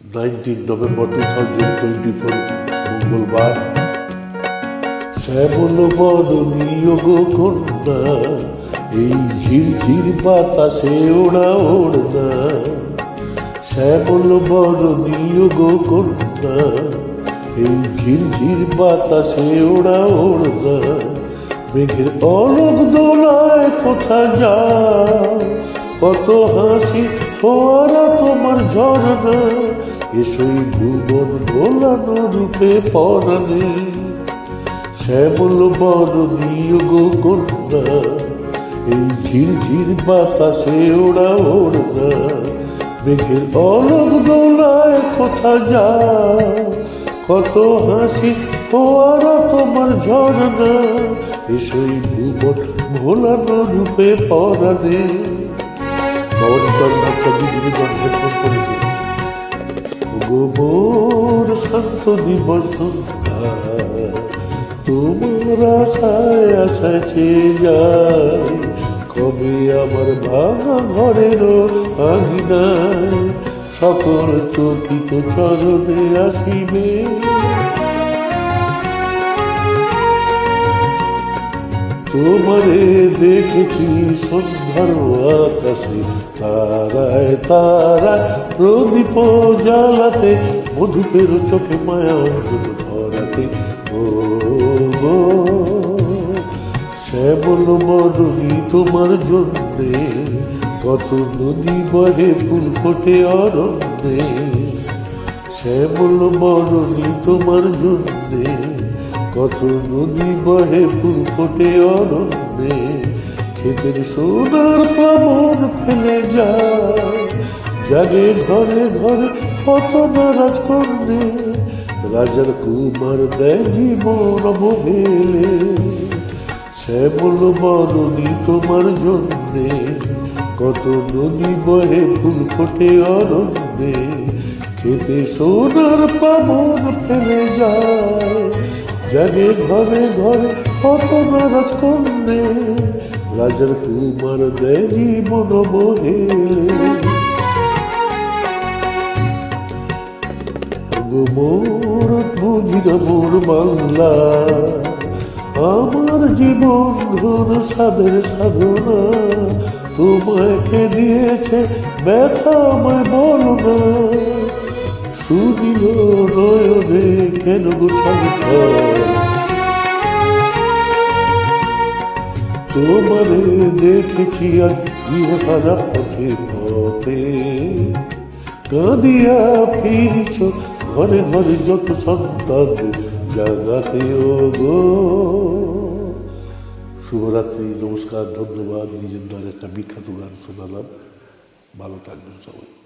19 November 2024 মঙ্গলবার। শ্যামল বরণীয় গো কন্যা, এই ঝিরঝির বাতাসে ওড়া ওড়না। শ্যামল বরণীয় গো কন্যা, এই ঝিরঝির বাতাসে ওড়া ওড়না। মেঘের অলক দোলায় কোথা যাও, কত হাসি ফোয়ারা তোমার ঝরনা। এসই ভুবন ভোলানো রূপে পরাণে। শ্যামল বরণীয় গো কন্যা, এই ঝিরঝির বাতাসে ওড়া ওড়না। মেঘের অলক দোলায় কোথা যাও, কত হাসি ফোয়ারা তোমার ঝরনা। এসই ভুবন ভোলানো রূপে পরাণে। গোবর শান্ত দিবস তোমার আশায় আশায় চেয়ে যায়। কবে আমার ভাঙা ঘরের আঙিনায় সকল চকিত চরণে আসিবে। তোমারে দেখেছি সন্ধ্যার আকাশে, তারায় তারায় প্রদীপ জ্বালাতে, মধুপের চোখে মায়া অঞ্জন ধরাতে। ও গো শ্যামল বরণী তোমার জন্যে, কত নদী বহে ফুল ফোটে অরণ্যে। শ্যামল বরণী তোমার জন্যে, কত নদী বহে ফুল ফোটে অরণ্যে। ক্ষেতের সোনার প্লাবন ফেলে যায়, জাগে ঘরে ঘরে কত নারাজ কন্যে। রাজার কুমার দেয় জীবন অবহেলে। শ্যামল বরণী তোমার জন্যে, কত নদী বহে ফুল ফোটে অরণ্যে। খেতে সোনার প্লাবন ফেলে যায়, জাগে ঘরে ঘরে কত নারাজ কন্যে। রাজার কুমার দেয় জীবন বহেলে। মোর বুঝি না মোর বাংলা, আমার জীবন ধন সাধের সাধনা। তোমাকে দিয়েছে ব্যথা আমায় বলো না, শুনিল নয়নে কেন গোছাল। তোমারে দেখেছি আজ ইহারা পথে পথে, কাঁদিয়া ফিরছ ঘরে ঘরে যত সন্তানদের জাগাতে। ও গো শুভরাত্রি, নমস্কার, ধন্যবাদ। নিজের দ্বারা একটা বিখ্যাত গান শোনালাম। ভালো থাকবেন সবাই।